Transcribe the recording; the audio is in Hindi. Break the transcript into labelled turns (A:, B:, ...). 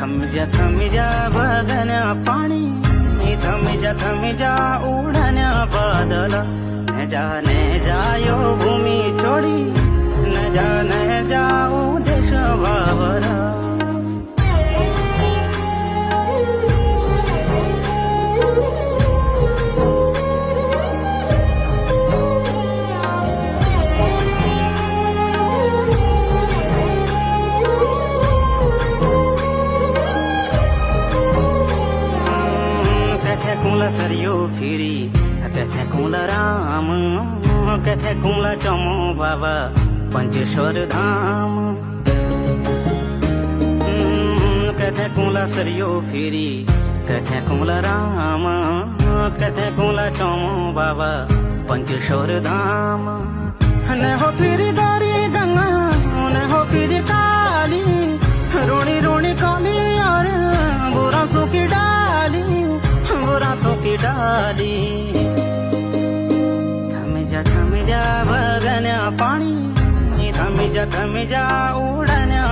A: थम जा बगन्या पाणी, थम जा उड़न्या बादल। न जा यो भूमि छोड़ी, न जा देश बाबरा। कुला सरियो फिरी कथे कुला राम, कथे कुला चमो बाबा पंचेश्वर धाम। कथे कुला सरियो फिरी कथे कुला राम, कथे कुला चमो बाबा पंचेश्वर धाम। न हो फिरी दारी गंगा, न हो फिरी काली, रोणी रोणी काली और बुरा सो की डाली, बुरासों की डाली। थम जा बगन्या पानी, थम जा उड़न्या